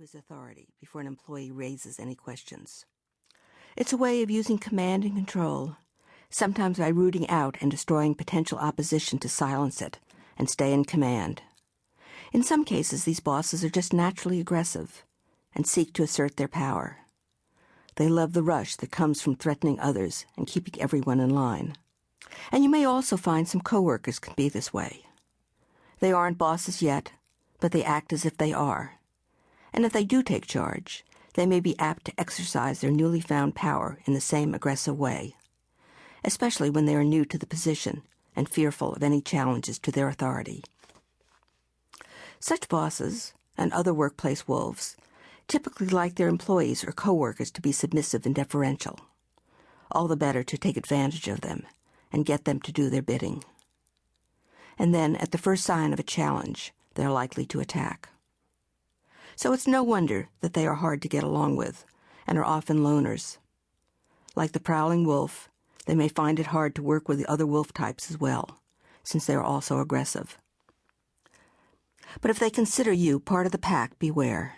to his authority before an employee raises any questions. It's a way of using command and control, sometimes by rooting out and destroying potential opposition to silence it and stay in command. In some cases, these bosses are just naturally aggressive and seek to assert their power. They love the rush that comes from threatening others and keeping everyone in line. And you may also find some coworkers can be this way. They aren't bosses yet, but they act as if they are. And if they do take charge, they may be apt to exercise their newly found power in the same aggressive way, especially when they are new to the position and fearful of any challenges to their authority. Such bosses, and other workplace wolves, typically like their employees or coworkers to be submissive and deferential, all the better to take advantage of them and get them to do their bidding. And then, at the first sign of a challenge, they're likely to attack. So it's no wonder that they are hard to get along with and are often loners. Like the prowling wolf, they may find it hard to work with the other wolf types as well, since they are also aggressive. But if they consider you part of the pack, beware.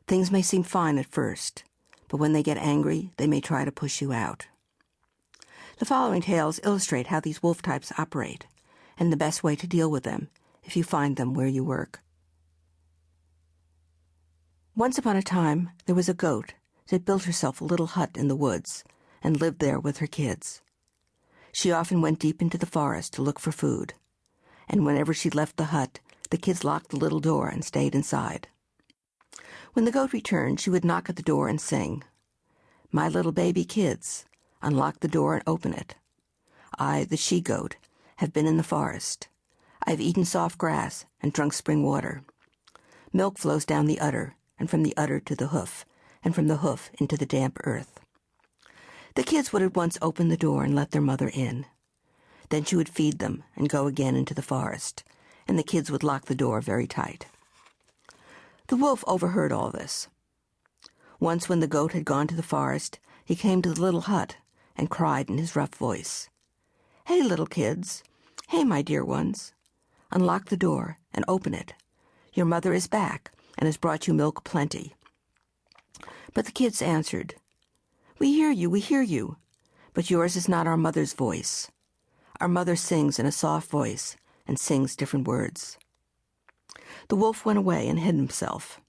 Things may seem fine at first, but when they get angry, they may try to push you out. The following tales illustrate how these wolf types operate and the best way to deal with them if you find them where you work. Once upon a time, there was a goat that built herself a little hut in the woods and lived there with her kids. She often went deep into the forest to look for food, and whenever she left the hut, the kids locked the little door and stayed inside. When the goat returned, she would knock at the door and sing, "My little baby kids, unlock the door and open it. I, the she-goat, have been in the forest. I've eaten soft grass and drunk spring water. Milk flows down the udder, and from the udder to the hoof, and from the hoof into the damp earth." The kids would at once open the door and let their mother in. Then she would feed them and go again into the forest, and the kids would lock the door very tight. The wolf overheard all this. Once when the goat had gone to the forest, he came to the little hut and cried in his rough voice, "Hey, little kids. Hey, my dear ones. Unlock the door and open it. Your mother is back and has brought you milk plenty." But the kids answered, we hear you, but yours is not our mother's voice. Our mother sings in a soft voice and sings different words." The wolf went away and hid himself.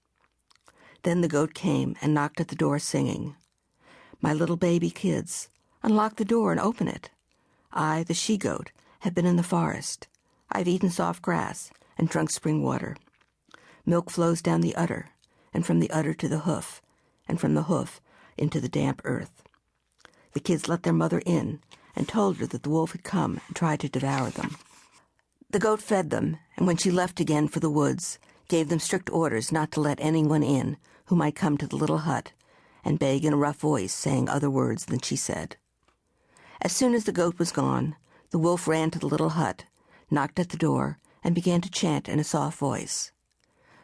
Then the goat came and knocked at the door singing, "My little baby kids, unlock the door and open it. I, the she-goat, have been in the forest. I've eaten soft grass and drunk spring water. Milk flows down the udder, and from the udder to the hoof, and from the hoof into the damp earth." The kids let their mother in and told her that the wolf had come and tried to devour them. The goat fed them, and when she left again for the woods, gave them strict orders not to let anyone in who might come to the little hut and beg in a rough voice, saying other words than she said. As soon as the goat was gone, the wolf ran to the little hut, knocked at the door, and began to chant in a soft voice,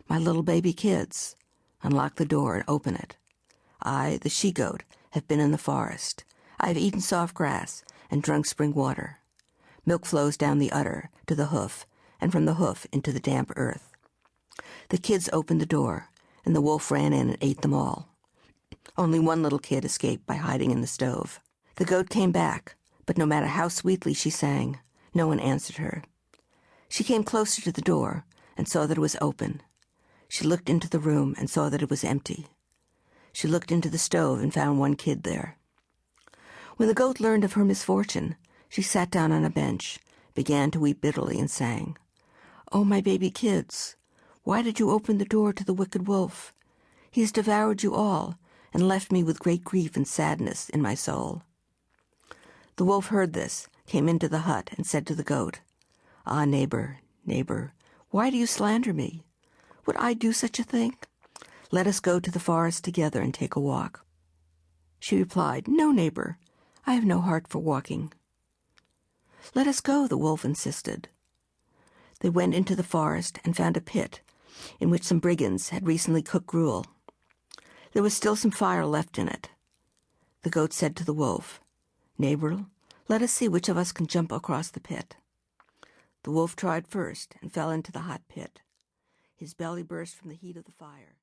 "My little baby kids, unlock the door and open it. I, the she-goat, have been in the forest. I have eaten soft grass and drunk spring water. Milk flows down the udder to the hoof, and from the hoof into the damp earth." The kids opened the door, and the wolf ran in and ate them all. Only one little kid escaped by hiding in the stove. The goat came back, but no matter how sweetly she sang, no one answered her. She came closer to the door and saw that it was open. She looked into the room and saw that it was empty. She looked into the stove and found one kid there. When the goat learned of her misfortune, she sat down on a bench, began to weep bitterly, and sang, "Oh, my baby kids, why did you open the door to the wicked wolf? He has devoured you all and left me with great grief and sadness in my soul." The wolf heard this, came into the hut, and said to the goat, "Ah, neighbor, neighbor, why do you slander me? Would I do such a thing? Let us go to the forest together and take a walk." She replied, "No, neighbor, I have no heart for walking." "Let us go," the wolf insisted. They went into the forest and found a pit in which some brigands had recently cooked gruel. There was still some fire left in it. The goat said to the wolf, "Neighbor, let us see which of us can jump across the pit." The wolf tried first and fell into the hot pit. His belly burst from the heat of the fire.